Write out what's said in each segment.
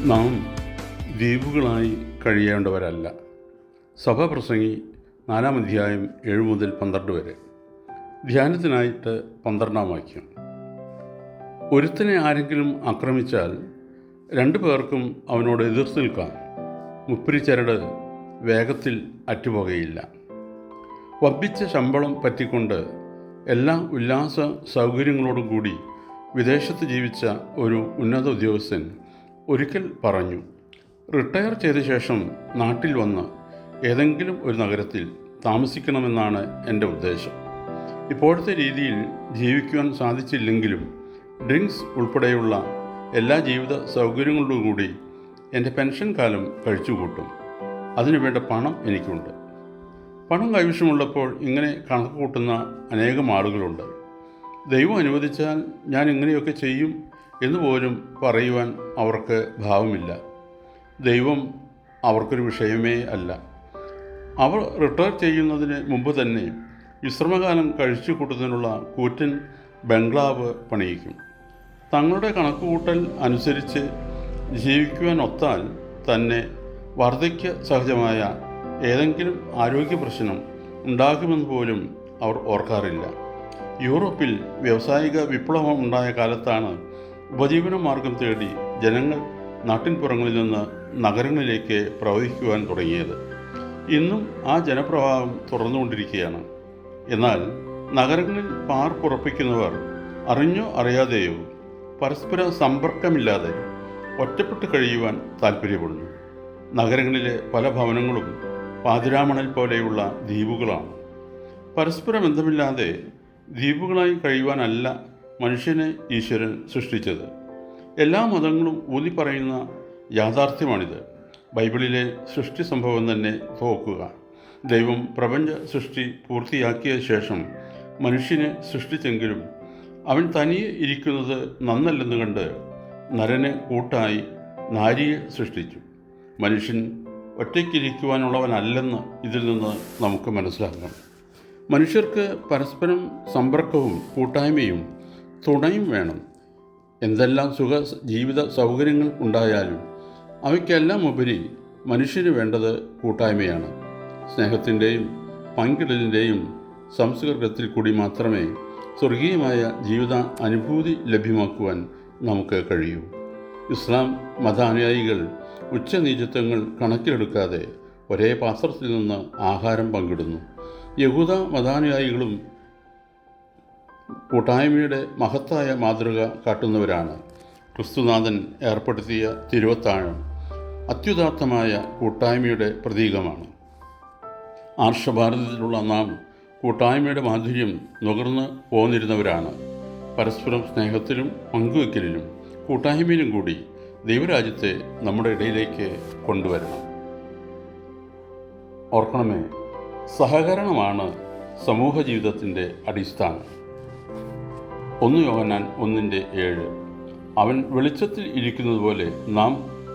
നാം ദ്വീപുകളായി കഴിയേണ്ടവരല്ല. സഭാപ്രസംഗി 4-ാം അധ്യായം 7 മുതൽ 12 വരെ. ധ്യാനത്തിനായിട്ട് 12-ാം വാക്യം. ഒരുത്തനെ ആരെങ്കിലും ആക്രമിച്ചാൽ 2 പേർക്കും അവനോട് എതിർത്ത് നിൽക്കാം. മുപ്പിരിച്ചരട് വേഗത്തിൽ അറ്റുപോകയില്ല. വമ്പിച്ച ശമ്പളം പറ്റിക്കൊണ്ട് എല്ലാ ഉല്ലാസ സൗകര്യങ്ങളോടും കൂടി വിദേശത്ത് ജീവിച്ച ഒരു ഉന്നത ഉദ്യോഗസ്ഥൻ ഒരിക്കൽ പറഞ്ഞു, റിട്ടയർ ചെയ്ത ശേഷം നാട്ടിൽ വന്ന് ഏതെങ്കിലും ഒരു നഗരത്തിൽ താമസിക്കണമെന്നാണ് എൻ്റെ ഉദ്ദേശം. ഇപ്പോഴത്തെ രീതിയിൽ ജീവിക്കുവാൻ സാധിച്ചില്ലെങ്കിലും ഡ്രിങ്ക്സ് ഉൾപ്പെടെയുള്ള എല്ലാ ജീവിത സൗകര്യങ്ങളോടും കൂടി എൻ്റെ പെൻഷൻ കാലം കഴിച്ചുകൂട്ടും. അതിനുവേണ്ട പണം എനിക്കുണ്ട്. പണം കൈവശമുള്ളപ്പോൾ ഇങ്ങനെ കണക്ക് കൂട്ടുന്ന അനേകം ആളുകളുണ്ട്. ദൈവം അനുവദിച്ചാൽ ഞാൻ ഇങ്ങനെയൊക്കെ ചെയ്യും എന്ന് പോലും പറയുവാൻ അവർക്ക് ഭാവമില്ല. ദൈവം അവർക്കൊരു വിഷയമേ അല്ല. അവർ റിട്ടയർ ചെയ്യുന്നതിന് മുമ്പ് തന്നെ വിശ്രമകാലം കഴിച്ചു കൂട്ടുന്നതിനുള്ള കൂറ്റൻ ബംഗ്ലാവ് പണിയിക്കും. തങ്ങളുടെ കണക്കുകൂട്ടൽ അനുസരിച്ച് ജീവിക്കുവാൻ ഒത്താൽ തന്നെ വാർദ്ധക്യ സഹജമായ ഏതെങ്കിലും ആരോഗ്യ പ്രശ്നം ഉണ്ടാകുമെന്ന് പോലും അവർ ഓർക്കാറില്ല. യൂറോപ്പിൽ വ്യാവസായിക വിപ്ലവം ഉണ്ടായ കാലത്താണ് ഉപജീവന മാർഗം തേടി ജനങ്ങൾ നാട്ടിൻപുറങ്ങളിൽ നിന്ന് നഗരങ്ങളിലേക്ക് പ്രവഹിക്കുവാൻ തുടങ്ങിയത്. ഇന്നും ആ ജനപ്രവാഹം തുടർന്നുകൊണ്ടിരിക്കുകയാണ്. എന്നാൽ നഗരങ്ങളിൽ പാർപ്പുറപ്പിക്കുന്നവർ അറിഞ്ഞോ അറിയാതെയോ പരസ്പര സമ്പർക്കമില്ലാതെ ഒറ്റപ്പെട്ട് കഴിയുവാൻ താൽപ്പര്യപ്പെടുന്നു. നഗരങ്ങളിലെ പല ഭവനങ്ങളും പാതിരാമണൽ പോലെയുള്ള ദ്വീപുകളാണ്. പരസ്പര ബന്ധമില്ലാതെ ദ്വീപുകളായി കഴിയുവാനല്ല മനുഷ്യനെ ഈശ്വരൻ സൃഷ്ടിച്ചത്. എല്ലാ മതങ്ങളും ഊന്നിപ്പറയുന്ന യാഥാർത്ഥ്യമാണിത്. ബൈബിളിലെ സൃഷ്ടി സംഭവം തന്നെ നോക്കുക. ദൈവം പ്രപഞ്ച സൃഷ്ടി പൂർത്തിയാക്കിയ ശേഷം മനുഷ്യനെ സൃഷ്ടിച്ചെങ്കിലും അവൻ തനിയെ ഇരിക്കുന്നത് നന്നല്ലെന്ന് കണ്ട് നരനെ കൂട്ടായി നാരിയെ സൃഷ്ടിച്ചു. മനുഷ്യൻ ഒറ്റയ്ക്കിരിക്കുവാനുള്ളവനല്ലെന്ന് ഇതിൽ നിന്ന് നമുക്ക് മനസ്സിലാക്കാം. മനുഷ്യർക്ക് പരസ്പരം സമ്പർക്കവും കൂട്ടായ്മയും തുണയും വേണം. എന്തെല്ലാം ജീവിത സൗകര്യങ്ങൾ ഉണ്ടായാലും അവയ്ക്കെല്ലാം ഉപരി മനുഷ്യന് വേണ്ടത് കൂട്ടായ്മയാണ്. സ്നേഹത്തിൻ്റെയും പങ്കിടലിൻ്റെയും സംസ്കൃതത്തിൽ കൂടി മാത്രമേ സ്വർഗീയമായ ജീവിത അനുഭൂതി ലഭ്യമാക്കുവാൻ നമുക്ക് കഴിയൂ. ഇസ്ലാം മതാനുയായികൾ ഉച്ചനീചത്വങ്ങൾ കണക്കിലെടുക്കാതെ ഒരേ പാത്രത്തിൽ നിന്ന് ആഹാരം പങ്കിടുന്നു. യഹൂദ മതാനുയായികളും കൂട്ടായ്മയുടെ മഹത്തായ മാതൃക കാട്ടുന്നവരാണ്. ക്രിസ്തുനാഥൻ ഏർപ്പെടുത്തിയ തിരുവത്താഴം അത്യുദാത്തമായ കൂട്ടായ്മയുടെ പ്രതീകമാണ്. ആർഷഭാരതത്തിലുള്ള നാം കൂട്ടായ്മയുടെ മാധുര്യം നുകർന്ന് പോന്നിരുന്നവരാണ്. പരസ്പരം സ്നേഹത്തിലും പങ്കുവയ്ക്കലിലും കൂട്ടായ്മയിലും കൂടി ദൈവരാജ്യത്തെ നമ്മുടെ ഇടയിലേക്ക് കൊണ്ടുവരണം. ഓർക്കണമേ, സഹകരണമാണ് സമൂഹ ജീവിതത്തിൻ്റെ അടിസ്ഥാനം. 1 യോഹന്നാൻ 1:7. അവൻ വെളിച്ചത്തിൽ ഇരിക്കുന്നത് പോലെ നാം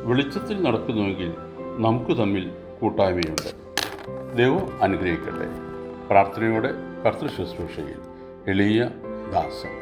വെളിച്ചത്തിൽ നടക്കുന്നുവെങ്കിൽ നമുക്ക് തമ്മിൽ കൂട്ടായ്മയുണ്ട്. ദൈവം അനുഗ്രഹിക്കട്ടെ. പ്രാർത്ഥനയോടെ കർത്തൃശുശ്രൂഷയിൽ എളിയ ദാസൻ.